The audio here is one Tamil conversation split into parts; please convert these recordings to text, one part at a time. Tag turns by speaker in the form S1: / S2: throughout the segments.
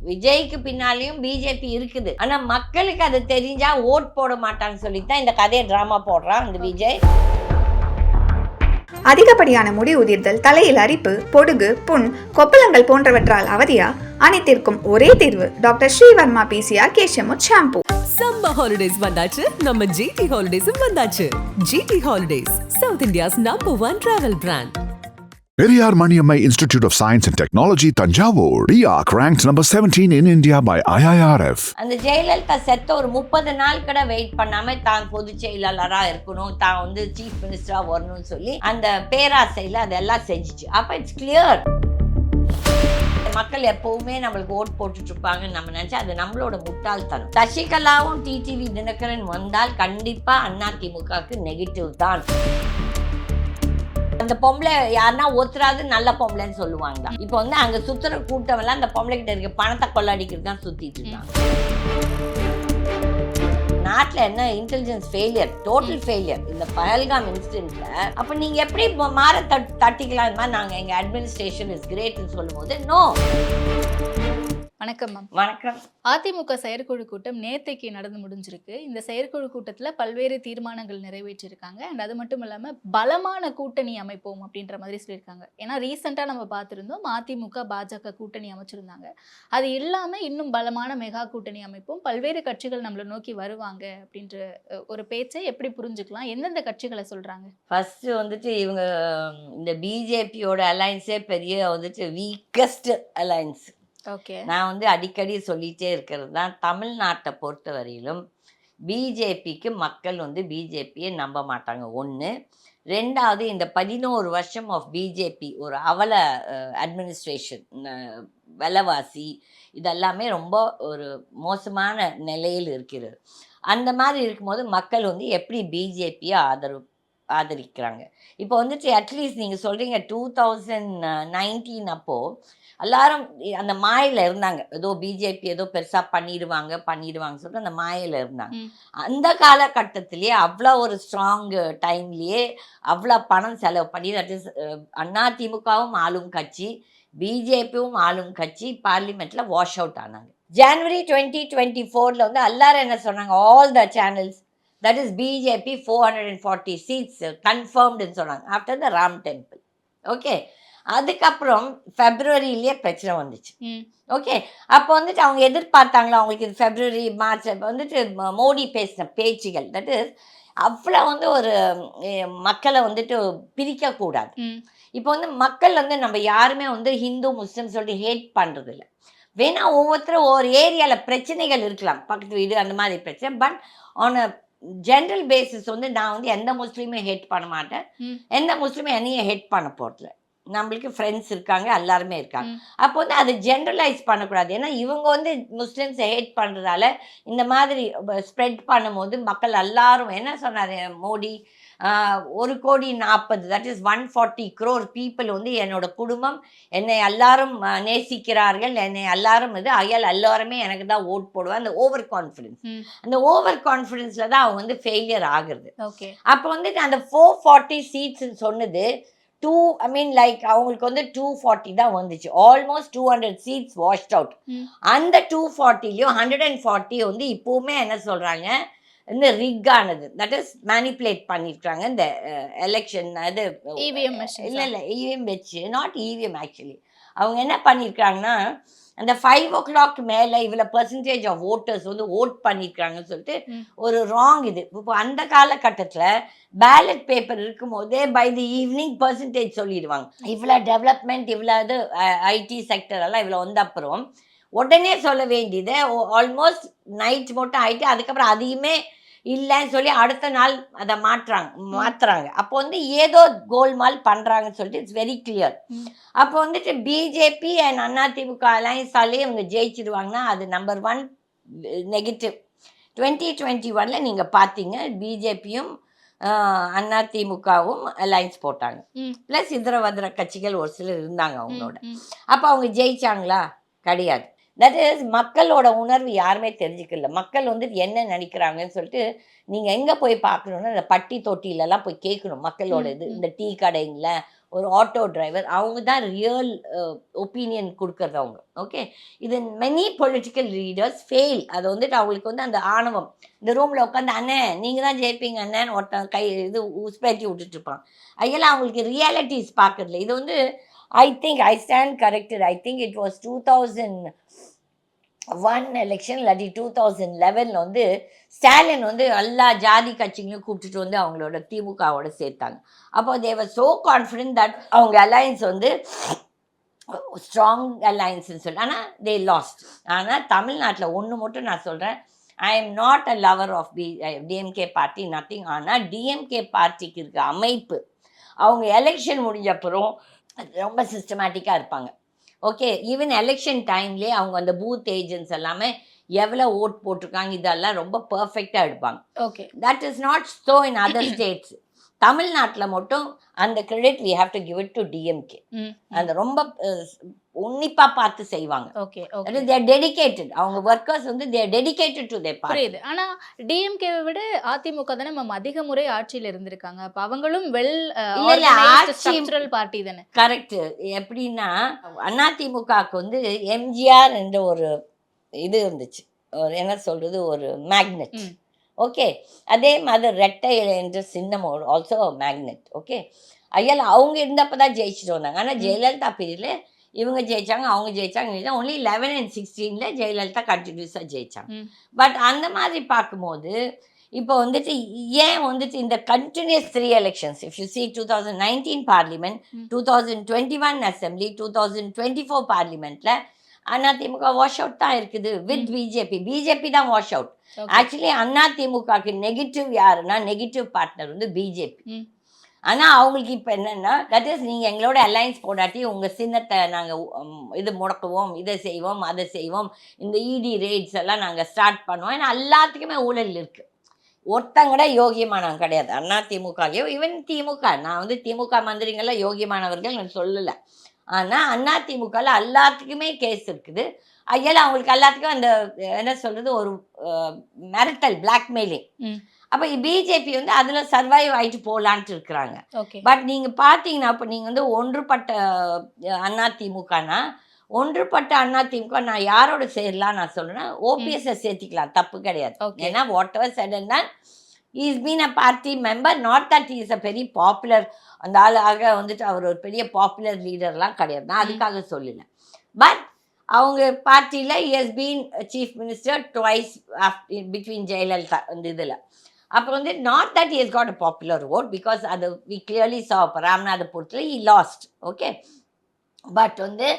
S1: விஜய்க்கு பின்னாலேயும் பிஜேபி இருக்குது. ஆனா மக்களுக்கு அது தெரிஞ்சா ஓட் போட மாட்டான்னு சொல்லித்தான் இந்த கதையை டிராமா போடுறான் இந்த விஜய்.
S2: அதிகப்படியான முடி உதிர்தல், தலையில் அரிப்பு, பொடுகு, புண், கொப்பளங்கள் போன்றவற்றால் அவதியா? அனைத்திற்கும் ஒரே தீர்வு டாக்டர் ஸ்ரீவர்மா பிசிஆர் கேஷியமுத் ஷாம்பு.
S3: சம்மர் ஹாலிடேஸ் வந்தாச்சு, நம்ம ஜிடி ஹாலிடேஸும் வந்தாச்சு. GT holidays, South India's #1 travel brand.
S4: Periyar Maniammai Institute of Science and Technology, Tanjavur. RIAC ranked number 17 in India by IIRF.
S1: அந்த ஜெயலலிதா செத்த ஒரு 30 நாள் கூட வெயிட் பண்ணாம தான் பொதுச் செயலாளரா இருக்கணும், தான் வந்து சீஃப் மினிஸ்டரா வரணும்னு சொல்லி அந்த பேராசையில அதெல்லாம் செஞ்சிச்சு. அப்ப இட்ஸ் கிளியர் மக்கள் எப்பவுமே நம்மளுக்கு ஓட் போட்டுட்டு இருப்பாங்கன்னு நம்ம நினைச்சா அது நம்மளோட முட்டாள்தனம். சசிகலாவும் டிடிவி தினகரன் வந்தால் கண்டிப்பா அதிமுகவுக்கு நெகட்டிவ் தான். அந்த பொம்பளை யாருன்னா ஒத்துறாது நல்ல பொம்பளைன்னு சொல்லுவாங்க. இப்போ வந்து அங்க சுத்துற கூட்டம் எல்லாம் அந்த பொம்பளை கிட்ட இருக்க பணத்தை கொள்ளாடிக்கிறது தான் சுத்திட்டு இருக்காங்க. நாட்டில் என்ன இன்டெலிஜென்ஸ் ஃபெயிலியர், டோட்டல் ஃபெயிலியர் இந்த பஹல்காம் இன்சிடென்ட்ல. அப்ப நீங்க எப்படி மாற தட்டிக்கலாம்? இந்த மாதிரி நாங்க எங்க அட்மினிஸ்ட்ரேஷன் இஸ் கிரேட்னு சொல்லும் போது நோ.
S5: வணக்கம் மேம்.
S1: வணக்கம்.
S5: அதிமுக செயற்குழு கூட்டம் நேத்தைக்கு நடந்து முடிஞ்சிருக்கு. இந்த செயற்குழு கூட்டத்தில் பல்வேறு தீர்மானங்கள் நிறைவேற்றிருக்காங்க. அண்ட் அது மட்டும் இல்லாமல் பலமான கூட்டணி அமைப்போம் அப்படின்ற மாதிரி சொல்லியிருக்காங்க. ஏன்னா ரீசெண்டாக நம்ம பார்த்துருந்தோம் அதிமுக பாஜக கூட்டணி அமைச்சிருந்தாங்க. அது இல்லாமல் இன்னும் பலமான மெகா கூட்டணி அமைப்போம், பல்வேறு கட்சிகள் நம்மளை நோக்கி வருவாங்க அப்படின்ற ஒரு பேச்சை எப்படி புரிஞ்சுக்கலாம்? எந்தெந்த கட்சிகளை சொல்கிறாங்க?
S1: ஃபர்ஸ்ட் வந்துட்டு இவங்க இந்த பிஜேபியோட அலைன்ஸே பெரிய வந்துட்டு வீக்கஸ்ட் அலைன்ஸ்.
S5: ஓகே,
S1: நான் வந்து அடிக்கடி சொல்லிகிட்டே இருக்கிறது தான், தமிழ்நாட்டை பொறுத்த வரையிலும் பிஜேபிக்கு மக்கள் வந்து பிஜேபியை நம்ப மாட்டாங்க. ஒன்று. ரெண்டாவது, இந்த 11 வருஷம் ஆஃப் பிஜேபி ஒரு அவல அட்மினிஸ்ட்ரேஷன், விலைவாசி இதெல்லாமே ரொம்ப ஒரு மோசமான நிலையில் இருக்கிறது. அந்த மாதிரி இருக்கும்போது மக்கள் வந்து எப்படி பிஜேபியை ஆதரிக்கிறாங்க? இப்போ வந்துட்டு அட்லீஸ்ட் நீங்கள் சொல்கிறீங்க 2019 அப்போது எல்லாரும் அந்த மாயில் இருந்தாங்க, ஏதோ பிஜேபி ஏதோ பெருசாக பண்ணிடுவாங்க சொல்லிட்டு அந்த மாயில் இருந்தாங்க. அந்த காலகட்டத்திலேயே அவ்வளோ ஒரு ஸ்ட்ராங் டைம்லேயே அவ்வளோ பணம் செலவு பண்ணி, தட் இஸ் அதிமுகவும் ஆளும் கட்சி, பிஜேபியும் ஆளும் கட்சி பார்லிமெண்ட்டில் வாஷ் அவுட் ஆனாங்க. ஜனவரி 2024 வந்து எல்லாரும் என்ன சொன்னாங்க? All the channels, that is BJP 440 seats கன்ஃபர்ம்டுன்னு சொன்னாங்க after the Ram temple. Okay, அதுக்கப்புறம் ஃபெப்ரவரியிலேயே பிரச்சனை வந்துச்சு. ஓகே, அப்போ வந்துட்டு அவங்க எதிர்பார்த்தாங்களா அவங்களுக்கு இது ஃபெப்ரவரி மார்ச் வந்துட்டு மோடி பேசின பேச்சுகள், தட் இஸ் அவ்வளோ வந்து ஒரு மக்களை வந்துட்டு பிரிக்கக்கூடாது. இப்போ வந்து மக்கள் வந்து நம்ம யாருமே வந்து ஹிந்து முஸ்லிம் சொல்லிட்டு ஹேட் பண்ணுறது இல்லை. வேணா ஒவ்வொருத்தரும் ஒவ்வொரு ஏரியாவில் பிரச்சனைகள் இருக்கலாம், பக்கத்து வீடு அந்த மாதிரி பிரச்சனை. But on a general basis வந்து நான் வந்து எந்த முஸ்லீமே ஹேட் பண்ண மாட்டேன், எந்த முஸ்லீமே என்னையும் ஹேட் பண்ண போகிறதில்ல. நம்மளுக்கு ஃப்ரெண்ட்ஸ் இருக்காங்க, எல்லாருமே இருக்காங்க. அப்போ வந்து அதை ஜென்ரலைஸ் பண்ணக்கூடாது. ஏன்னா இவங்க வந்து முஸ்லீம்ஸை ஹேட் பண்ணுறதால இந்த மாதிரி ஸ்ப்ரெட் பண்ணும்போது மக்கள் எல்லாரும் என்ன சொன்னார் Modi? 1,40,00,000 that is 140 crore people வந்து என்னோட குடும்பம், என்னை எல்லாரும் நேசிக்கிறார்கள், என்னை எல்லாரும் எல்லாருமே எனக்கு தான் ஓட் போடுவேன். அந்த ஓவர் கான்ஃபிடென்ஸ், அந்த ஓவர் கான்ஃபிடென்ஸில் தான் அவங்க வந்து ஃபெயிலியர் ஆகுறது. அப்போ வந்துட்டு அந்த 440 seats சொன்னது அவங்களுக்கு வந்து 240 தான் வந்துச்சு. Almost 200 seats washed out. அந்த 240லையும் 140 வந்து இப்போவுமே என்ன சொல்கிறாங்க, இந்த ரிக் ஆனது, தட் இஸ் மேனிப்புலேட் பண்ணியிருக்காங்க இந்த எலெக்ஷன். அது இல்லை இவிஎம் வச்சு, நாட் இவிஎம் ஆக்சுவலி. அவங்க என்ன பண்ணியிருக்காங்கன்னா அந்த 5 o'clock மேலே இவ்வளோ பெர்சன்டேஜ் ஆஃப் ஓட்டர்ஸ் வந்து ஓட் பண்ணியிருக்காங்கன்னு சொல்லிட்டு ஒரு ராங் இது. இப்போ அந்த காலகட்டத்தில் பேலட் பேப்பர் இருக்கும் போதே பை தி ஈவினிங் பெர்சன்டேஜ் சொல்லிடுவாங்க. இவ்வளோ டெவலப்மெண்ட், இவ்வளோ இது ஐடி செக்டர் எல்லாம் இவ்வளோ வந்த அப்புறம் உடனே சொல்ல வேண்டியது ஆல்மோஸ்ட் நைட் மட்டும் ஆகிட்டு அதுக்கப்புறம் அதையுமே இல்லைன்னு சொல்லி அடுத்த நாள் அதை மாற்றுறாங்க. அப்போ வந்து ஏதோ கோல்மால் பண்ணுறாங்கன்னு சொல்லிட்டு இட்ஸ் வெரி கிளியர். அப்போ வந்துட்டு பிஜேபி அண்ட் அதிமுக அலைன்ஸாலே இவங்க ஜெயிச்சிடுவாங்கன்னா அது நம்பர் 1 நெகட்டிவ். 2021 நீங்கள் பார்த்தீங்க பிஜேபியும் அதிமுகவும் அலைன்ஸ் போட்டாங்க, ப்ளஸ் இதர கட்சிகள் ஒரு சிலர் இருந்தாங்க அவங்களோட. அப்போ அவங்க ஜெயிச்சாங்களா? கிடையாது. தட் இஸ் மக்களோட உணர்வு யாருமே தெரிஞ்சுக்கல. மக்கள் வந்து என்ன நினைக்கிறாங்கன்னு சொல்லிட்டு நீங்கள் எங்கே போய் பார்க்கணுன்னா இந்த பட்டி தொட்டிலெல்லாம் போய் கேட்கணும் மக்களோட இது. இந்த டீ கடைங்கள ஒரு ஆட்டோ டிரைவர், அவங்க தான் ரியல் ஒப்பீனியன் கொடுக்கறது அவங்க. ஓகே, இது மெனி பொலிட்டிக்கல் லீடர்ஸ் ஃபெயில். அது வந்துட்டு அவங்களுக்கு வந்து அந்த ஆணவம், இந்த ரூமில் உட்காந்து அண்ணே நீங்கள் தான் ஜெயிப்பீங்க அண்ணேன்னு ஒருத்தன் இது உஸ்பேத்தி விட்டுட்டு இருப்பான். அதெல்லாம் அவங்களுக்கு ரியாலிட்டிஸ் பார்க்கறதில்ல. இது வந்து I think I stand corrected. I think it was 2001 election இல்லாட்டி 2011 வந்து ஸ்டாலின் வந்து எல்லா ஜாதி கட்சிகளையும் கூப்பிட்டுட்டு வந்து அவங்களோட திமுகவோட சேர்த்தாங்க. அப்போ தேவர் ஸோ கான்ஃபிடென்ட் தட் அவங்க அலையன்ஸ் வந்து ஸ்ட்ராங் அலையன்ஸ்ன்னு சொல்லி, ஆனால் தே லாஸ்ட். ஆனால் தமிழ்நாட்டில் ஒன்று மட்டும் நான் சொல்கிறேன், I am not a lover of DMK party, nothing. ஆனால் டிஎம்கே பார்ட்டிக்கு இருக்க அமைப்பு, அவங்க எலெக்ஷன் முடிஞ்ச அப்புறம் ரொம்ப சிஸ்டமேட்டிக்காக இருப்பாங்க. ஓகே, ஈவன் எலெக்ஷன் டைம்லேயே அவங்க அந்த பூத் ஏஜென்ட்ஸ் எல்லாமே எவ்வளோ ஓட் போட்டிருக்காங்க இதெல்லாம் ரொம்ப பர்ஃபெக்டாக எடுப்பாங்க.
S5: Okay,
S1: that is not so in other states. தமிழ்நாட்டில் மட்டும் அந்த credit we have to give it to DMK. அந்த ரொம்ப உன்னிப்பாக பார்த்து செய்வாங்க.
S5: Okay,
S1: they are dedicated. அவங்க ஒர்க்கர்ஸ் வந்து they are dedicated to their party.
S5: புரியுது. ஆனா டிஎம்கேவை விட அதிமுக தானே நம்ம அதிக முறை ஆட்சியில் இருந்திருக்காங்க. அப்ப அவங்களும் வெல் ஸ்ட்ரக்சரல் பார்ட்டி தானே.
S1: கரெக்ட். எப்படின்னா அதிமுகவுக்கு வந்து எம்ஜிஆர் என்ற ஒரு இது இருந்துச்சு, ஒரு என்ன சொல்றது, ஒரு மேக்னெட். ஓகே, அதே மாதிரி ரெட்டை இலை என்ற சின்னம் ஆல்சோ மேக்னெட். ஓகே, ஐயால அவங்க இருந்தப்போ தான் ஜெயிச்சுட்டு வந்தாங்க. ஆனால் ஜெயலலிதா பீரியடில் இவங்க ஜெயிச்சாங்க, அவங்க ஜெயிச்சாங்க. ஒன்லி 11 and 16 ஜெயலலிதா கண்டினியூஸாக ஜெயிச்சாங்க. பட் அந்த மாதிரி பார்க்கும்போது இப்போ வந்துட்டு ஏன் வந்துட்டு இந்த continuous 3 elections, if you see 2019 parliament, 2021 assembly, 2024 பார்லிமெண்ட்ல அதிமுக வாஷ் அவுட் தான் இருக்குது வித் பிஜேபி. பிஜேபி தான் வாஷ் அவுட். ஆக்சுவலி அதிமுகக்கு நெகட்டிவ் யாருன்னா, நெகட்டிவ் பார்ட்னர் வந்து பிஜேபி. ஆனால் அவங்களுக்கு இப்போ என்னென்னா, தட் இஸ் நீங்கள் எங்களோட அலையன்ஸ் போடாட்டி உங்கள் சின்னத்தை நாங்கள் இது முடக்குவோம், இதை செய்வோம், அதை செய்வோம், இந்த இடி ரெய்ட்ஸ் எல்லாம் நாங்கள் ஸ்டார்ட் பண்ணுவோம். ஏன்னா எல்லாத்துக்குமே ஊழல் இருக்குது. ஒருத்தங்கூட யோகியமானவங்க கிடையாது அதிமுகலையோ. ஈவன் திமுக, நான் வந்து திமுக மந்திரிங்கள்லாம் யோகியமானவர்கள் நான் சொல்லலை. ஆனால் அதிமுகவில் எல்லாத்துக்குமே கேஸ் இருக்குது. ஐயால அவங்களுக்கு எல்லாத்துக்கும் அந்த என்ன சொல்கிறது, ஒரு மிரட்டல், பிளாக்மெயிலிங். அப்போ பிஜேபி வந்து அதில் சர்வைவ் ஆகிட்டு போகலான்ட்டு இருக்கிறாங்க. பட் நீங்கள் பார்த்தீங்கன்னா, இப்போ நீங்கள் வந்து ஒன்றுபட்ட அதிமுகனா, ஒன்றுபட்ட அதிமுக நான் யாரோட சேரலாம் நான் சொல்றேன்னா, ஓபிஎஸ்ஸை சேர்த்திக்கலாம், தப்பு கிடையாது. ஏன்னா வாட் எவர் சடன்னா is been a party member, not that is a very popular. அந்த ஆளாக வந்துட்டு அவர் ஒரு பெரிய பாப்புலர் லீடர்லாம் கிடையாது, நான் அதுக்காக சொல்லல. பட் அவங்க பார்ட்டியில் is been chief minister twice between Jayalalithaa அந்த இதில். அப்புறம் வந்து not that is got a popular vote, because அது வி கிளியர்லி சா ராமநாதபுரத்தில் ஹி லாஸ்ட். ஓகே, பட் வந்து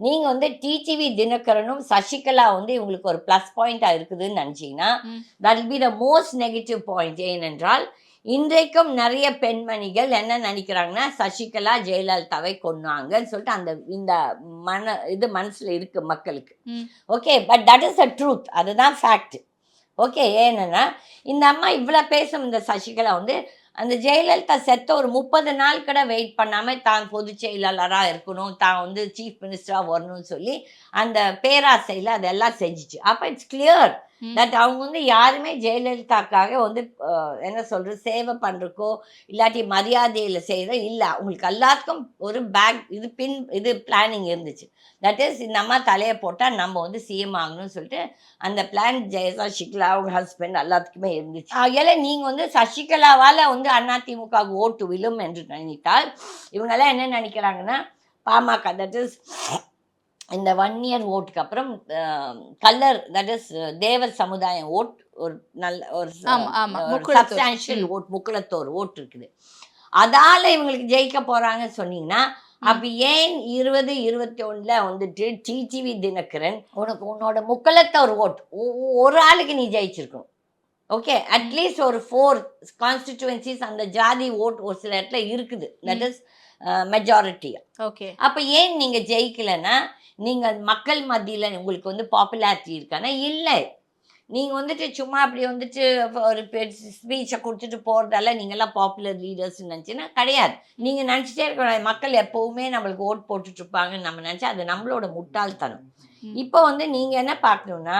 S1: நீங்கள் வந்து டிடிவி தினகரனும் சசிகலா வந்து இவங்களுக்கு ஒரு ப்ளஸ் பாயிண்டாக இருக்குதுன்னு நினச்சிங்கன்னா, that will be the most negative point. ஏனென்றால் இன்றைக்கும் நிறைய பெண்மணிகள் என்ன நினைக்கிறாங்கன்னா, சசிகலா ஜெயலலிதாவை கொன்னாங்கன்னு சொல்லிட்டு அந்த இந்த மனசில் இருக்குது மக்களுக்கு. Okay, but that is the truth, அதுதான் ஃபேக்ட். ஓகே, ஏன்னா இந்த அம்மா இவ்வளோ பேசும், இந்த சசிகலா வந்து அந்த ஜெயலலிதா செத்த ஒரு 30 நாள் கூட வெயிட் பண்ணாமல் தான் பொதுச் செயலாளராக இருக்கணும், தான் வந்து சீஃப் மினிஸ்டராக வரணும்னு சொல்லி அந்த பேராசையில் அதெல்லாம் செஞ்சிச்சு. அப்போ இட்ஸ் கிளியர் தட் அவங்க வந்து யாருமே ஜெயலலிதாக்காக வந்து என்ன சொல்கிறது, சேவை பண்ணுறக்கோ இல்லாட்டி மரியாதையில் செய்கிறதோ இல்லை. அவங்களுக்கு எல்லாத்துக்கும் ஒரு இது பிளானிங் இருந்துச்சு. தட் இஸ் இந்த அம்மா தலையை போட்டால் நம்ம வந்து சிஎம் ஆகணும்னு சொல்லிட்டு அந்த பிளான் சசிகலா அவங்க ஹஸ்பண்ட் எல்லாத்துக்குமே இருந்துச்சு. ஆகையால நீங்கள் வந்து சசிகலாவால் வந்து அதிமுக ஓட்டு விழும் என்று நினைத்தால், இவங்கெல்லாம் என்ன நினைக்கிறாங்கன்னா, பாமக தட் இஸ் இந்த 1 year ஓட்டுக்கு அப்புறம் கல்லர் தட் இஸ் தேவர் சமுதாயம் ஓட் ஒரு நல்ல ஒரு சப்ஸ்டான்ஷியல் ஓட், முக்குளத்தோர் ஓட்டு இருக்குது. அதால் இவங்களுக்கு ஜெயிக்க போகிறாங்கன்னு சொன்னீங்கன்னா, அப்போ ஏன் 2021 வந்துட்டு டிடிவி தினகரன் உன்னோட முக்குளத்தோர் ஓட் ஒரு ஆளுக்கு நீ ஜெயிச்சிருக்கணும். ஓகே, அட்லீஸ்ட் ஒரு 4 கான்ஸ்டிடியூவன்சிஸ் அந்த ஜாதி ஓட் ஒரு சில இடத்துல இருக்குது, தட் இஸ் மெஜாரிட்டி.
S5: ஓகே,
S1: அப்போ ஏன் நீங்கள் ஜெயிக்கலைன்னா, நீங்கள் மக்கள் மத்தியில் உங்களுக்கு வந்து பாப்புலாரிட்டி இருக்கானா? இல்லை. நீங்கள் வந்துட்டு சும்மா அப்படி வந்துட்டு ஒரு ஸ்பீச்சை கொடுத்துட்டு போகிறதால நீங்கள்லாம் பாப்புலர் லீடர்ஸ்ன்னு நினச்சின்னா கிடையாது. நீங்கள் நினச்சிட்டே இருக்க மக்கள் எப்போவுமே நம்மளுக்கு ஓட் போட்டுட்ருப்பாங்கன்னு நம்ம நினச்சா அது நம்மளோட முட்டாள்தனம். இப்போ வந்து நீங்கள் என்ன பார்க்கணுன்னா,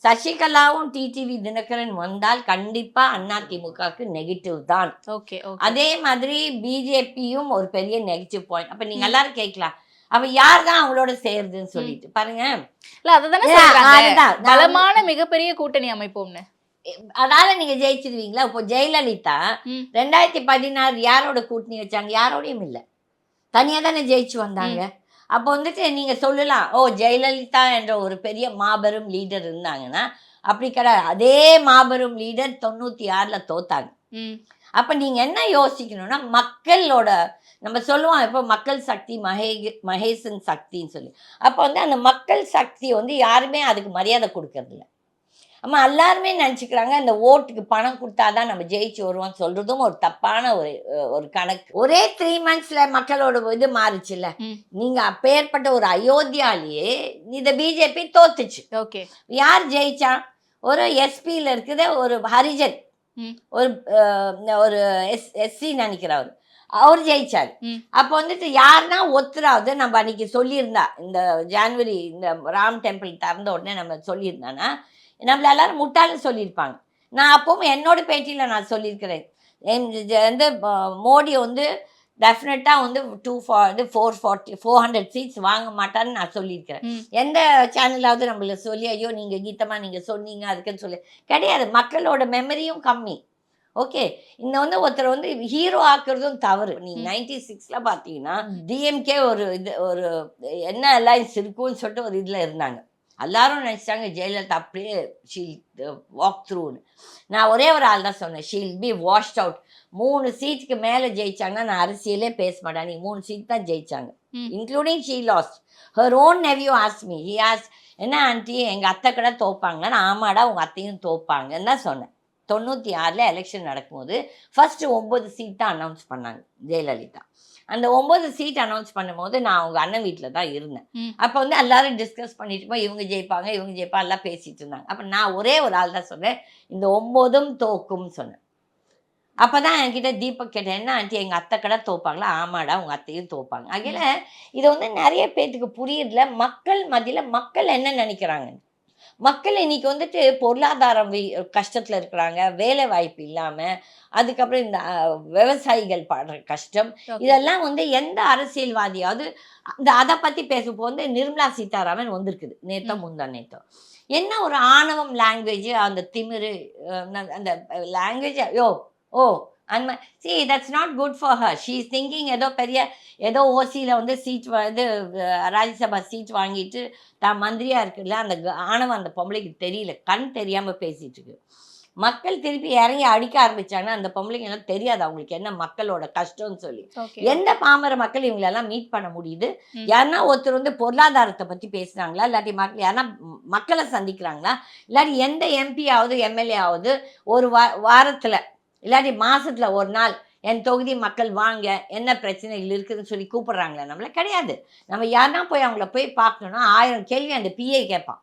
S1: சசிகலாவும் டிடிவி தினகரன் வந்தால் கண்டிப்பா அதிமுகவுக்கு நெகட்டிவ் தான்.
S5: ஓகே
S1: அதே மாதிரி பிஜேபியும் ஒரு பெரிய நெகட்டிவ் பாயிண்ட். அப்ப நீங்க எல்லாரும் கேட்கலாம், அவ யார் தான் அவங்களோட சேருதுன்னு சொல்லிட்டு பாருங்க.
S5: இல்ல அதுதானே சொல்றாங்க
S1: அதுதான்
S5: பலமான மிகப்பெரிய கூட்டணி அமைப்போம்னு.
S1: அதால நீங்க ஜெயிச்சிருவீங்களா? இப்போ ஜெயலலிதா 2016 யாரோட கூட்டணி வச்சாங்க? யாரோடையும் இல்லை, தனியா தானே ஜெயிச்சு வந்தாங்க. அப்போ வந்துட்டு நீங்க சொல்லலாம், ஓ ஜெயலலிதா என்ற ஒரு பெரிய மாபெரும் லீடர் இருந்தாங்கன்னா, அப்படி கிடையாது. அதே மாபெரும் லீடர் 96ல தோத்தாங்க. அப்ப நீங்க என்ன யோசிக்கணும்னா, மக்களோட நம்ம சொல்லுவோம் இப்போ மக்கள் சக்தி மகேசன் சக்தின்னு சொல்லி. அப்போ வந்து அந்த மக்கள் சக்தி வந்து யாருமே அதுக்கு மரியாதை கொடுக்கறது இல்லை. ஆமா, எல்லாருமே நினச்சிக்கிறாங்க இந்த ஓட்டுக்கு பணம் கொடுத்தாதான் நம்ம ஜெயிச்சு வருவோம்னு சொல்றதும் ஒரு தப்பான ஒரு கணக்கு. ஒரே 3 monthsல மக்களோட இது மாறுச்சுல்ல. நீங்க அப்பேற்பட்ட ஒரு அயோத்தியாலேயே இந்த பிஜேபி தோத்துச்சு.
S5: ஓகே,
S1: யார் ஜெயிச்சா? ஒரு எஸ்பியில் இருக்குது ஒரு ஹரிஜன், ஒரு எஸ்சி நினைக்கிறவர், அவர் ஜெயிச்சார். அப்போ வந்துட்டு யாருன்னா ஒத்துறாவது நம்ம அன்னைக்கு சொல்லியிருந்தா, இந்த ஜான்வரி இந்த ராம் டெம்பிள் திறந்த உடனே நம்ம சொல்லியிருந்தானா நம்மள எல்லாரும் முட்டாள்னு சொல்லியிருப்பாங்க. நான் அப்பவும் என்னோட பேட்டியில் நான் சொல்லியிருக்கிறேன், வந்து மோடி வந்து டெஃபினட்டாக வந்து 400 சீட்ஸ் வாங்க மாட்டான்னு நான் சொல்லியிருக்கிறேன். எந்த சேனலாவது நம்மள சொல்லி ஐயோ நீங்கள் கீதமா நீங்கள் சொன்னீங்க அதுக்குன்னு சொல்லி கிடையாது. மக்களோட மெமரியும் கம்மி. ஓகே, இந்த வந்து ஒருத்தர் வந்து ஹீரோ ஆக்குறதும் தவறு. நீங்க 96ல பார்த்தீங்கன்னா டிஎம்கே ஒரு என்ன அலைன்ஸ் இருக்குன்னு சொல்லிட்டு ஒரு இதில் இருந்தாங்க. எல்லாரும் நினச்சிட்டாங்க ஜெயலலிதா அப்படியே ஷீல் வாக் த்ரூன்னு. நான் ஒரே ஒரு ஆள் தான் சொன்னேன், ஷீல் பி வாஷ்ட் அவுட். 3 சீட்டுக்கு மேலே ஜெயிச்சாங்கன்னா நான் அரசியலே பேச மாட்டேன். நீ 3 சீட் தான் ஜெயிச்சாங்க, including she lost. Her own nephew ask me, he as என்ன ஆண்டி எங்கள் அத்தை கூட தோப்பாங்களா? நான் ஆமாடா உங்கள் அத்தையும் தோப்பாங்கன்னு தான் சொன்னேன். 96ல் எலெக்ஷன் நடக்கும்போது ஃபர்ஸ்ட் 9 சீட் தான் அனௌன்ஸ் பண்ணாங்க ஜெயலலிதா. அந்த 9 சீட் அனௌன்ஸ் பண்ணும்போது நான் அவங்க அண்ணன் வீட்டில் தான் இருந்தேன். அப்போ வந்து எல்லாரும் டிஸ்கஸ் பண்ணிட்டு போய் இவங்க ஜெயிப்பாங்க எல்லாம் பேசிட்டு இருந்தாங்க. அப்போ நான் ஒரே ஒரு ஆள் தான் சொன்னேன், இந்த 9ம் தோக்கும்னு சொன்னேன். அப்போ தான் என்கிட்ட தீபக் கேட்டேன், என்ன ஆண்டி எங்கள் அத்தை கடை தோப்பாங்களா? ஆமாடா உங்கள் அத்தையும் தோப்பாங்க. அதில் இது வந்து நிறைய பேர்த்துக்கு புரியல, மக்கள் மத்தியில் மக்கள் என்ன நினைக்கிறாங்க. மக்கள் இன்னைக்கு வந்துட்டு பொருளாதாரம் கஷ்டத்தில் இருக்கிறாங்க, வேலை வாய்ப்பு இல்லாமல், அதுக்கப்புறம் இந்த விவசாயிகள் படுற கஷ்டம், இதெல்லாம் வந்து எந்த அரசியல்வாதியாவது அதை பற்றி பேசும்போது வந்து நிர்மலா சீதாராமன் வந்திருக்குது நேத்தோ முந்தா நேத்தோ. என்ன ஒரு ஆணவம் லாங்குவேஜ், அந்த திமிரு, அந்த லாங்குவேஜ் அந்த see that's not good for her. she is thinking ஏதோ ஓசியில் வந்து சீட் வந்து ராஜ்யசபா சீட் வாங்கிட்டு தான் மந்திரியாக இருக்குல்ல, அந்த ஆணவம் அந்த பொம்பளைக்கு தெரியல, கண் தெரியாமல் பேசிகிட்டு இருக்கு. மக்கள் திருப்பி இறங்கி அடிக்க ஆரம்பிச்சாங்கன்னா அந்த பொம்பளைங்க எல்லாம் தெரியாது அவங்களுக்கு என்ன மக்களோட கஷ்டம்னு சொல்லி. எந்த பாமர மக்கள் இவங்களெல்லாம் மீட் பண்ண முடியுது? யாருன்னா ஒருத்தர் வந்து பொருளாதாரத்தை பற்றி பேசுகிறாங்களா, இல்லாட்டி மக்கள் யாருன்னா மக்களை சந்திக்கிறாங்களா, இல்லாட்டி எந்த எம்பி ஆகுது எம்எல்ஏ ஆகுது ஒரு வாரத்தில் இல்லாட்டி மாசத்துல ஒரு நாள் என் தொகுதி மக்கள் வாங்க என்ன பிரச்சனைகள் இருக்குதுன்னு சொல்லி கூப்பிடுறாங்களே? நம்மள கிடையாது. நம்ம யாருன்னா போய் அவங்கள போய் பார்க்கணும்னா 1000 கேள்வி அந்த பிஏ கேட்பான்.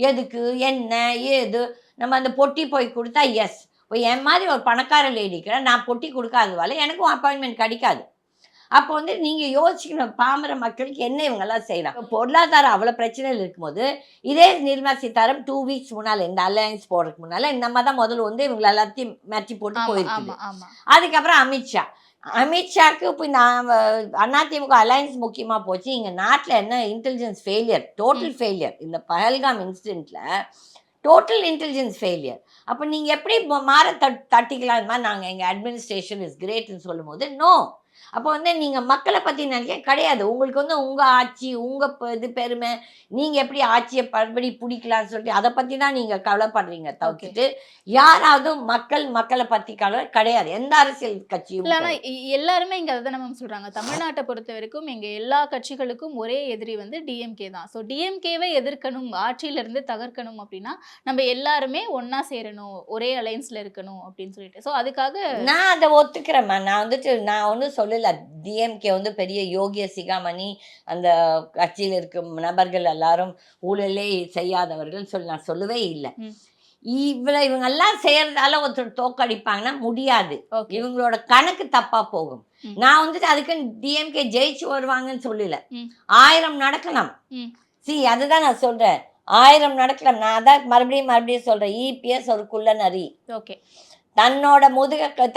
S1: எதுக்கு என்ன ஏது, நம்ம அந்த பொட்டி போய் கொடுத்தா எஸ். இப்போ என் மாதிரி ஒரு பணக்கார லேடிக்கிற நான் பொட்டி கொடுக்காதவால எனக்கும் அப்பாயின்மெண்ட் கிடைக்காது. அப்போ வந்து நீங்கள் யோசிக்கணும், பாமர மக்களுக்கு என்ன இவங்கெல்லாம் செய்யலாம். பொருளாதாரம் அவ்வளோ பிரச்சனைகள் இருக்கும்போது இதே நிர்மலா சீதாராமன் 2 வீக்ஸ் முன்னால் இந்த அலையன்ஸ் போடுறதுக்கு முன்னால் நம்ம தான் முதல்ல வந்து இவங்களை எல்லாத்தையும் மெட்டி போட்டு போயிருக்கு. அதுக்கப்புறம் அமித்ஷாக்கு இப்போ அதிமுக அலையன்ஸ் முக்கியமாக போச்சு. இங்கே நாட்டில் என்ன இன்டெலிஜென்ஸ் ஃபெயிலியர், டோட்டல் ஃபெயிலியர். இந்த பஹல்காம் இன்சிடெண்ட்டில் டோட்டல் இன்டெலிஜென்ஸ் ஃபெயிலியர். அப்போ நீங்கள் எப்படி மாற தட்டிக்கலாம்? இது மாதிரி நாங்கள் எங்கள் அட்மினிஸ்ட்ரேஷன் இஸ் கிரேட்னு சொல்லும் போது நோ. அப்போ வந்து நீங்கள் மக்களை பற்றி நினைக்க கிடையாது. உங்களுக்கு வந்து உங்கள் ஆட்சி உங்கள் இது பெருமை, நீங்கள் எப்படி ஆட்சியை படி பிடிக்கலான்னு சொல்லிட்டு அதை பற்றி தான் நீங்கள் கவலைப்படுறீங்க தவிர்த்துட்டு யாராவது மக்களை பற்றி கவலை கிடையாது எந்த அரசியல் கட்சியும்.
S5: இல்லைன்னா எல்லாருமே இங்கே அதை நம்ம சொல்கிறாங்க, தமிழ்நாட்டை பொறுத்த வரைக்கும் எங்கள் எல்லா கட்சிகளுக்கும் ஒரே எதிரி வந்து டிஎம்கே தான். ஸோ டிஎம்கேவை எதிர்க்கணும், ஆட்சியிலேருந்து தகர்க்கணும் அப்படின்னா நம்ம எல்லாருமே ஒன்றா சேரணும், ஒரே அலையன்ஸில் இருக்கணும் அப்படின்னு சொல்லிட்டு. ஸோ அதுக்காக
S1: நான் அதை ஒத்துக்கிறேம்மா. நான் ஒன்றும் சொல்லலை டிஎம்கே வந்து பெரிய யோகிய சிகாமணி அந்த கட்சியில் இருக்கும் நபர்கள் எல்லாரும் ஊழலே செய்யாதவர்கள் சொல்லி நான் சொல்லவே இல்லை. இவங்கெல்லாம் செய்யறதால ஒருத்தர் தோக்கடிப்பாங்கன்னா முடியாது. இவங்களோட கணக்கு தப்பா போகும். நான் வந்துட்டு அதுக்கு டிஎம்கே ஜெயிச்சு வருவாங்கன்னு சொல்லல, 1000 நடக்கலாம். அதுதான் நான் சொல்றேன். 1000 நடக்கலாம். நான் அதான் மறுபடியும் சொல்றேன். இபிஎஸ் ஒரு குள்ள நரி.
S5: ஓகே.
S1: தன்னோட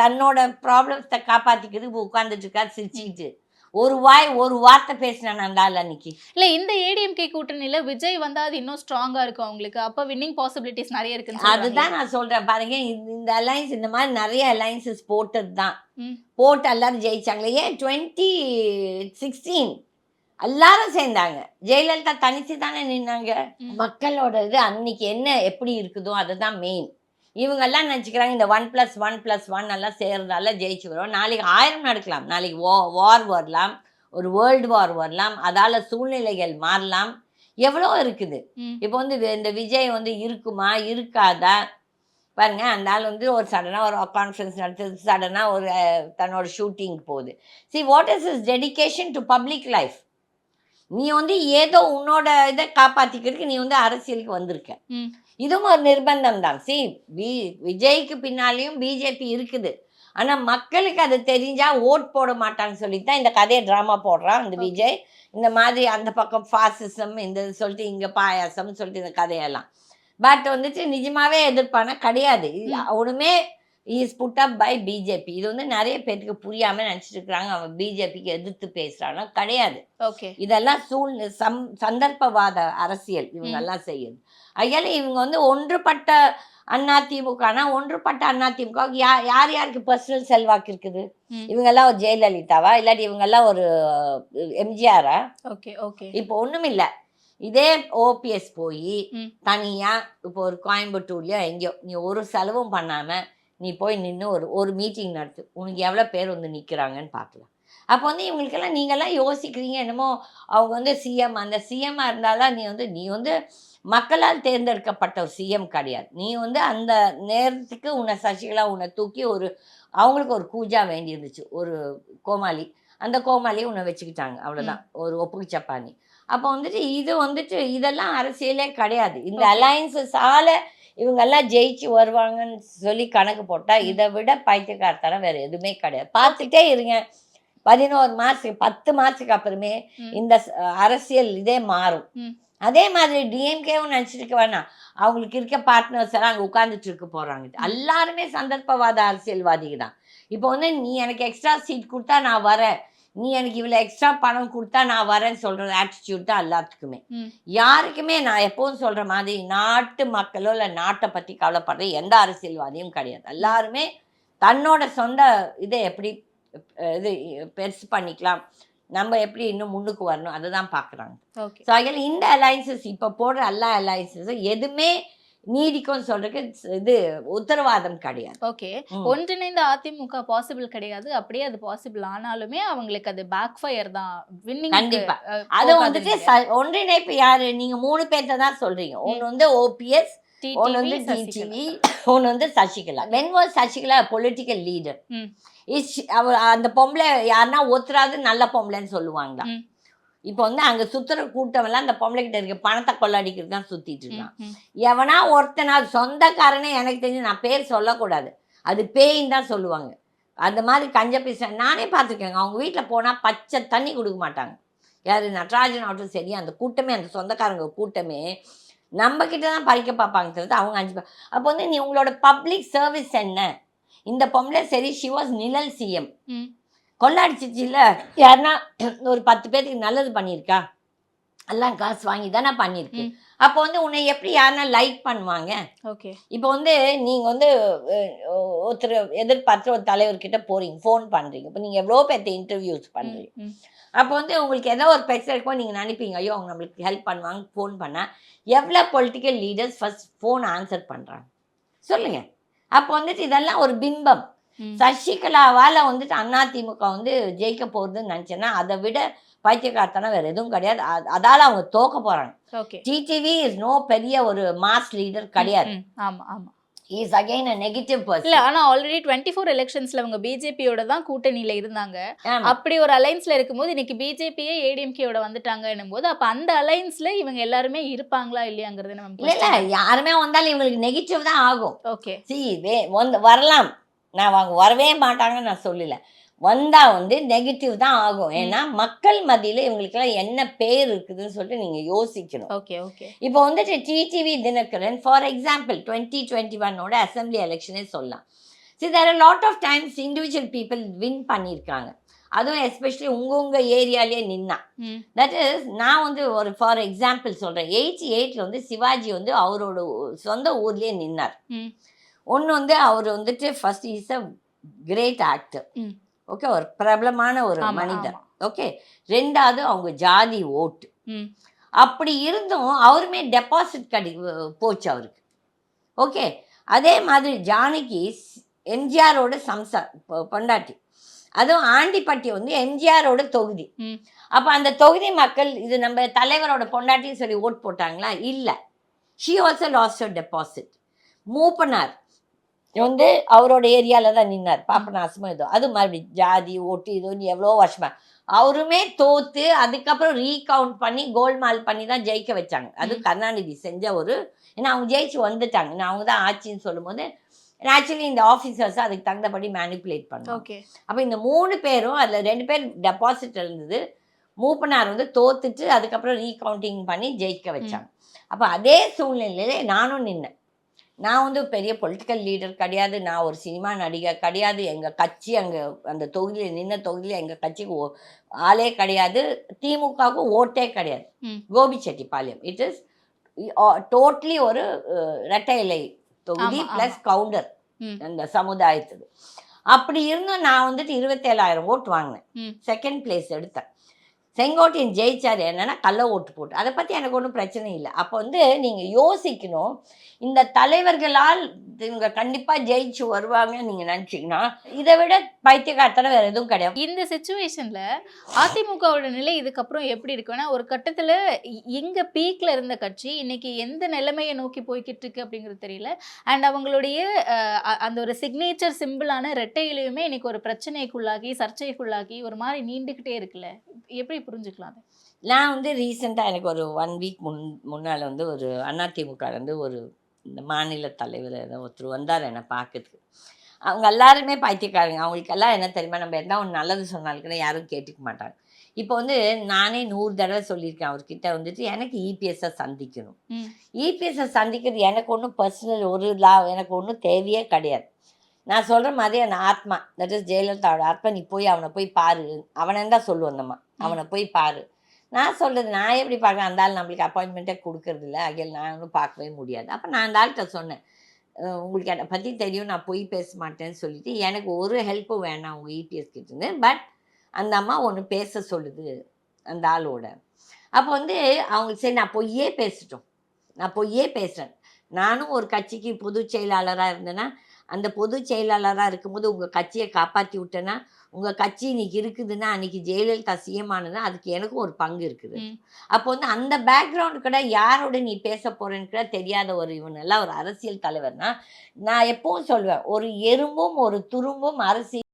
S1: தன்னோட ப்ராப்ளம்ஸை காப்பாத்திக்கிறதுக்கு உட்கார்ந்துட்டு இருக்காரு சிரிச்சுக்கிட்டு. ஒரு வார்த்தை பேசினான் அந்த ஆள் அன்னைக்கு.
S5: இல்ல இந்த ஏடிஎம்கே கூட்டணியில விஜய் வந்தா அது இன்னும் ஸ்ட்ராங்கா இருக்கும் அவங்களுக்கு. அப்ப வின்னிங் பாசிபிலிட்டிஸ் நிறைய இருக்குன்னு சொல்றாங்க.
S1: அதுதான் நான் சொல்றேன் பாருங்க. இந்த அலைன்ஸ் இந்த மாதிரி நிறைய அலைன்சஸ் போட்டது தான்.
S5: ம்.
S1: போட்டு எல்லாரும் ஜெயிச்சாங்களே. ஏன் 2016 எல்லாரும் சேர்ந்தாங்க. ஜெயலலிதா தனிச்சு தானே நின்னாங்க. மக்களோட இது அன்னைக்கு என்ன எப்படி இருக்குதோ அதுதான் மெயின். இவங்கெல்லாம் நினச்சிக்கிறாங்க இந்த 1+1+1 எல்லாம் சேர்றதால ஜெயிச்சு வரும். நாளைக்கு 1000 நடக்கலாம். நாளைக்கு வார் வரலாம், ஒரு வேர்ல்டு வார் வரலாம், அதால சூழ்நிலைகள் மாறலாம், எவ்வளோ இருக்குது. இப்போ வந்து இந்த விஜய் வந்து இருக்குமா இருக்காதா பாருங்க. அந்த ஆள் வந்து ஒரு சடனாக ஒரு கான்ஃபரன்ஸ் நடத்துது, சடனாக ஒரு தன்னோட ஷூட்டிங் போகுது. See what is is dedication to public life. நீ வந்து ஏதோ உன்னோட இதை காப்பாற்றிக்கிறதுக்கு நீ வந்து அரசியலுக்கு வந்திருக்க. இதுவும் ஒரு நிர்பந்தம் தான். விஜய்க்கு பின்னாலேயும் பிஜேபி இருக்குது. ஆனால் மக்களுக்கு அது தெரிஞ்சா ஓட் போட மாட்டான்னு சொல்லித்தான் இந்த கதையை ட்ராமா போடுறான் இந்த விஜய். இந்த மாதிரி அந்த பக்கம் ஃபாசிசம் இந்த சொல்லிட்டு இங்கே பாயாசம்னு சொல்லிட்டு இந்த கதையெல்லாம். பட் வந்துட்டு நிஜமாவே எதிர்ப்பானா கிடையாது. ஒன்றுமே is put up by BJP. இது வந்து நிறைய பேருக்கு புரியாமல் நினச்சிட்டு இருக்கிறாங்க அவன் பிஜேபிக்கு எதிர்த்து பேசுகிறான்னா கிடையாது.
S5: ஓகே.
S1: இதெல்லாம் சந்தர்ப்பவாத அரசியல் இவங்கெல்லாம் செய்யுது. அதனால இவங்க வந்து ஒன்றுபட்ட அதிமுகனா ஒன்றுபட்ட அதிமுக யார் யாருக்கு பர்சனல் செல்வாக்கு இருக்குது? இவங்கெல்லாம் ஒரு ஜெயலலிதாவா இல்லாட்டி இவங்கெல்லாம் ஒரு எம்ஜிஆரா?
S5: Okay okay.
S1: இப்போ ஒன்றும் இல்லை. இதே ஓபிஎஸ் போய் தனியா இப்போ ஒரு கோயம்புத்தூர்லையோ எங்கேயோ நீ ஒரு செலவும் பண்ணாமல் நீ போய் நின்று ஒரு மீட்டிங் நடத்து. உனக்கு எவ்வளோ பேர் வந்து நிற்கிறாங்கன்னு பார்க்கலாம். அப்போ வந்து இவங்களுக்கெல்லாம் நீங்கள்லாம் யோசிக்கிறீங்க என்னமோ அவங்க வந்து சிஎம், அந்த சிஎம்மாக இருந்தாலும் நீ வந்து மக்களால் தேர்ந்தெடுக்கப்பட்ட ஒரு சிஎம் கிடையாது. நீ வந்து அந்த நேரத்துக்கு சசிகலா உன்னை தூக்கி அவங்களுக்கு ஒரு கூஜா வேண்டி இருந்துச்சு, ஒரு கோமாளி. அந்த கோமாளியை உன்னை வச்சுக்கிட்டாங்க, அவ்வளோதான், ஒரு ஒப்புக்கு சப்பானி. அப்போ வந்துட்டு இதெல்லாம் அரசியலே கிடையாது. இந்த அலையன்ஸஸால் இவங்கெல்லாம் ஜெயிச்சு வருவாங்கன்னு சொல்லி கணக்கு போட்டால் இதை விட பைத்தியக்காரத்தனம் வேறு எதுவுமே கிடையாது. பார்த்துட்டே இருங்க. 11 மாதத்துக்கு 10 மாதத்துக்கு அப்புறமே இந்த அரசியல் இதே மாறும். அதே மாதிரி டிஎம்கேவும் நினச்சிட்டு வேணாம், அவங்களுக்கு இருக்க பார்ட்னர்ஸ் எல்லாம் அங்கே உட்காந்துட்டு இருக்க போகிறாங்க. எல்லாருமே சந்தர்ப்பவாத அரசியல்வாதிக்கு தான். இப்போ வந்து நீ எனக்கு எக்ஸ்ட்ரா சீட் கொடுத்தா நான் வரேன், நீ எனக்கு இவ்வளோ எக்ஸ்ட்ரா பணம் கொடுத்தா நான் வரேன்னு சொல்கிற ஆட்டிடியூட் தான் எல்லாத்துக்குமே. யாருக்குமே நான் எப்போதும் சொல்கிற மாதிரி நாட்டு மக்களோ இல்லை நாட்டை பற்றி கவலைப்படுற எந்த அரசியல்வாதியும் கிடையாது. எல்லாருமே தன்னோட சொந்த இதை எப்படி இது பெருசு பண்ணிக்கலாம், நம்ம எப்படி இன்னும் முன்னுக்கு வரணும் அதுதான் பார்க்குறாங்க. ஸோ அதில் இந்த அலைன்சஸ் இப்போ போடுற எல்லா அலைன்சஸும் எதுவுமே நீடிக்கும்னு சொல்றதுக்கு இது உத்தரவாதம் கிடையாது.
S5: ஓகே. ஒன்றிணைந்த அதிமுக பாசிபிள் கிடையாது. அப்படியே அது பாசிபிள் ஆனாலுமே அவங்களுக்கு அது பேக் ஃபயர் தான். வின்னிங்
S1: கண்டிப்பா. அது வந்துட்டு ஒன்றிணைப்பு யாரு? நீங்க 3 பேர்த்த தான் சொல்றீங்க. ஒன்று வந்து ஓபிஎஸ், ஒன்று வந்து டிடிவி, ஒன்று வந்து Sasikala. When was Sasikala political leader? அந்த பொம்பளை யாருன்னா ஒத்துறாது நல்ல பொம்பளைன்னு சொல்லுவாங்களா? இப்போ வந்து அங்கே சுற்றுற கூட்டமெல்லாம் அந்த பொம்பளைக்கிட்ட இருக்க பணத்தை கொள்ளடிக்கிறது தான் சுற்றிட்டு இருக்கான். எவனா ஒருத்தனா சொந்தக்காரனே எனக்கு தெரிஞ்சு, நான் பேர் சொல்லக்கூடாது, அது பேயின்னு தான் சொல்லுவாங்க. அந்த மாதிரி கஞ்ச பீச நானே பார்த்துருக்கேங்க. அவங்க வீட்டில் போனால் பச்சை தண்ணி கொடுக்க மாட்டாங்க. யார்? நடராஜன் ஆகட்டும் சரி, அந்த கூட்டமே, அந்த சொந்தக்காரங்க கூட்டமே நம்மக்கிட்ட தான் பறிக்க பார்ப்பாங்க தெரிஞ்சு அவங்க 5 பேர். அப்போ வந்து நீ உங்களோட பப்ளிக் சர்வீஸ் என்ன? இந்த பொம்பளை சரி, ஷி வாஸ் நிழல் சிஎம், கொள்ளாடிச்சிச்சு இல்லை, யாருன்னா ஒரு 10 பேருக்கு நல்லது பண்ணியிருக்கா? எல்லாம் காசு வாங்கி தானே பண்ணியிருக்கு. அப்போ வந்து உன்னை எப்படி யாருன்னா லைக் பண்ணுவாங்க?
S5: ஓகே.
S1: இப்போ வந்து நீங்கள் வந்து ஒருத்தர் எதிர்பார்த்து ஒரு தலைவர்கிட்ட போகிறீங்க, ஃபோன் பண்ணுறீங்க. இப்போ நீங்கள் எவ்வளோ பேர்த்த இன்டர்வியூஸ் பண்ணுறீங்க. அப்போ வந்து உங்களுக்கு ஏதோ ஒரு பிரச்சனை இருக்கும், நீங்கள் நினைப்பீங்க ஐயோ அவங்க நம்மளுக்கு ஹெல்ப் பண்ணுவாங்க. ஃபோன் பண்ணால் எவ்வளோ political leaders first phone answer பண்ணுறாங்க சொல்லுங்கள். அப்போ வந்துட்டு இதெல்லாம் ஒரு பிம்பம். சசிகலாவால் வந்துட்டு அதிமுக வந்து ஜெயிக்க போகுதுன்னு நினச்சேன்னா அதை விட பைத்தியக்காரத்தனம் வேறு எதுவும் கிடையாது. அதால் அவங்க தோக்க போகிறாங்க. டிடிவி இஸ் நோ பெரிய ஒரு மாஸ் லீடர் கிடையாது.
S5: ஆமாம் ஆமாம்.
S1: Is again a negative person.
S5: இல்ல, ஆனா ஆல்ரெடி 24 எலெக்ஷன்ஸ்ல அவங்க பிஜேபியோட தான் கூட்டணியில இருந்தாங்க. அப்படி ஒரு அலைன்ஸ்ல இருக்கும்போது இன்னைக்கு பிஜேபியே ஏடிஎம்கேயோட வந்துட்டாங்கன்னும் போது அப்ப அந்த அலைன்ஸ்ல இவங்க எல்லாருமே இருப்பாங்களா இல்லையாங்கிறது நம்ம
S1: இல்ல யாருமே வந்தாலும் இவங்களுக்கு நெகட்டிவ் தான் ஆகும்.
S5: ஓகே.
S1: வரலாம், நான் அவங்க வரவே மாட்டாங்கன்னு நான் சொல்லல. வந்தால் வந்து நெகட்டிவ் தான் ஆகும். ஏன்னா மக்கள் மத்தியில் இவங்களுக்கெல்லாம் என்ன பேர் இருக்குதுன்னு சொல்லிட்டு நீங்கள் யோசிக்கணும்.
S5: Okay okay.
S1: இப்போ வந்துட்டு TTV Dinakaran for example 2021 assembly எலெக்ஷனே சொல்லலாம். See, there are a lot of times individual people win பண்ணியிருக்காங்க. அதுவும் எஸ்பெஷலி உங்கள் ஏரியாலேயே நின்னா. தட் இஸ் நான் வந்து ஒரு ஃபார் எக்ஸாம்பிள் சொல்கிறேன். 88 வந்து சிவாஜி வந்து அவரோட சொந்த ஊர்லேயே நின்னார். ஒன்று வந்து அவர் வந்துட்டு first is a great actor. Okay, ஒரு பிரபலமான ஒரு மனிதர். ஓகே, ரெண்டாவது அவங்க ஜாதி ஓட்டு. அப்படி இருந்தும் அவருமே டெபாசிட் போச்சு அவருக்கு. ஓகே, அதே மாதிரி ஜானகி எம்ஜிஆரோட பொண்டாட்டி, அதுவும் ஆண்டிப்பட்டி வந்து எம்ஜிஆரோட தொகுதி. அப்போ அந்த தொகுதி மக்கள் இது நம்ம தலைவரோட பொண்டாட்டின்னு சொல்லி ஓட் போட்டாங்களா? இல்லை. She also last her deposit. Moopanar வந்து அவரோட ஏரியாவில் தான் நின்னார், பாப்பநாசமோ ஏதோ. அது மறுபடியும் ஜாதி ஓட்டு இது வந்து எவ்வளோ வருஷமா அவருமே தோத்து அதுக்கப்புறம் ரீகவுண்ட் பண்ணி கோல்மால் பண்ணி தான் ஜெயிக்க வச்சாங்க. அது கருணாநிதி செஞ்ச ஒரு, ஏன்னா அவங்க ஜெயிச்சு வந்துட்டாங்க, நான் அவங்க தான் ஆட்சின்னு சொல்லும் போது ஆக்சுவலி இந்த ஆஃபீஸர்ஸ் அதுக்கு தகுந்தபடி மேனிப்புலேட் பண்ணுவோம்.
S5: ஓகே.
S1: அப்போ இந்த 3 பேரும் அதில் 2 பேர் டெபாசிட் இருந்தது. மூப்பனார் வந்து தோத்துட்டு அதுக்கப்புறம் ரீகவுண்டிங் பண்ணி ஜெயிக்க வச்சாங்க. அப்போ அதே சூழ்நிலையிலே நானும் நின்னேன். நான் வந்து பெரிய பொலிட்டிக்கல் லீடர் கிடையாது, நான் ஒரு சினிமா நடிகர் கிடையாது, எங்கள் கட்சி அங்கே அந்த தொகுதியில் நின்ன தொகுதியில் எங்கள் கட்சிக்கு ஆளே கிடையாது, திமுகவுக்கு ஓட்டே கிடையாது. கோபிச்செட்டிப்பாளையம் இட் இஸ் டோட்டலி ஒரு இரட்டை இலை தொகுதி ப்ளஸ் கவுண்டர் அந்த சமுதாயத்துக்கு. அப்படி இருந்தும் நான் வந்துட்டு 27,000 ஓட்டு வாங்கினேன், செகண்ட் பிளேஸ் எடுத்தேன். செங்கோட்டையன் ஜெயிச்சார் என்னன்னா கள்ள ஓட்டு போட்டு. அதை பற்றி எனக்கு ஒன்றும் பிரச்சனை இல்லை. அப்போ வந்து நீங்கள் யோசிக்கணும், இந்த தலைவர்களால் இவங்க கண்டிப்பாக ஜெயிச்சு வருவாங்கன்னு நீங்கள் நினச்சிங்கன்னா இதை விட பைத்தியக்காரத்தனம் வேறு எதுவும் கிடையாது.
S5: இந்த சுச்சுவேஷனில் அதிமுகவோட நிலை இதுக்கப்புறம் எப்படி இருக்குன்னா, ஒரு கட்டத்தில் எங்கே பீக்கில் இருந்த கட்சி இன்னைக்கு எந்த நிலைமையை நோக்கி போய்கிட்டு இருக்கு அப்படிங்கிறது தெரியல. அண்ட் அவங்களுடைய அந்த ஒரு சிக்னேச்சர் சிம்பிளான ரெட்டையிலையுமே இன்னைக்கு ஒரு பிரச்சனைக்குள்ளாகி சர்ச்சைக்குள்ளாகி ஒரு மாதிரி நீண்டுக்கிட்டே இருக்குல்ல, எப்படி புரிஞ்சுக்கலாம் அதை?
S1: நான் வந்து ரீசெண்டாக எனக்கு ஒரு 1 வீக் முன்னால் வந்து ஒரு அதிமுக வந்து ஒரு இந்த மாநில தலைவர் ஒருத்தர் வந்தார் என்னை பார்க்கறதுக்கு. அவங்க எல்லாருமே பைத்தியக்காரங்க. அவங்களுக்கெல்லாம் என்ன தெரியுமா, நம்ம என்ன ஒன்று நல்லது சொன்னாலுக்குன்னா யாரும் கேட்டுக்க மாட்டாங்க. இப்போ வந்து நானே 100 தடவை சொல்லியிருக்கேன் அவர்கிட்ட வந்துட்டு எனக்கு இபிஎஸ்ஸை சந்திக்கணும். இபிஎஸ்ஸை சந்திக்கிறது எனக்கு ஒன்றும் பர்சனல் எனக்கு ஒன்றும் தேவையே கிடையாது. நான் சொல்கிற மாதிரி அந்த ஆத்மா, தட் இஸ் ஜெயலலிதாவோட ஆத்மா, நீ போய் அவனை போய் பாரு, அவனை தான் சொல்லுவந்தம்மா, அவனை போய் பாரு. நான் சொல்கிறது நான் எப்படி பார்க்குறேன், அந்த ஆள் நம்மளுக்கு அப்பாயின்மெண்ட்டே கொடுக்கறது இல்லை, அகையில் நான் ஒன்றும் பார்க்கவே முடியாது. அப்போ நான் அந்த ஆள்கிட்ட சொன்னேன், உங்களுக்கு என்னை பற்றி தெரியும், நான் போய் பேச மாட்டேன்னு சொல்லிட்டு எனக்கு ஒரு ஹெல்ப்பும் வேணாம் உங்கள் இபிஎஸ் கிட்டேருந்து, பட் அந்த அம்மா ஒன்று பேச சொல்லுது அந்த ஆளோட. அப்போ வந்து அவங்க சரி நான் பொய்யே பேசிட்டோம், நான் பொய்யே பேசுகிறேன். நானும் ஒரு கட்சிக்கு பொதுச் செயலாளராக இருந்தேன்னா, அந்த பொதுச் செயலாளராக இருக்கும்போது உங்கள் கட்சியை காப்பாற்றி விட்டேன்னா, உங்கள் கட்சி இன்னைக்கு இருக்குதுன்னா அன்றைக்கி ஜெயலலிதா சிஎம் ஆனதுன்னா அதுக்கு எனக்கும் ஒரு பங்கு இருக்குது. அப்போ வந்து அந்த பேக்ரவுண்டு கூட யாரோட நீ பேச போகிறேன்னு கூட தெரியாத ஒரு இவனெல்லாம் ஒரு அரசியல் தலைவர்னா, நான் எப்பவும் சொல்வேன், ஒரு எறும்பும் ஒரு துரும்பும் அரசியல்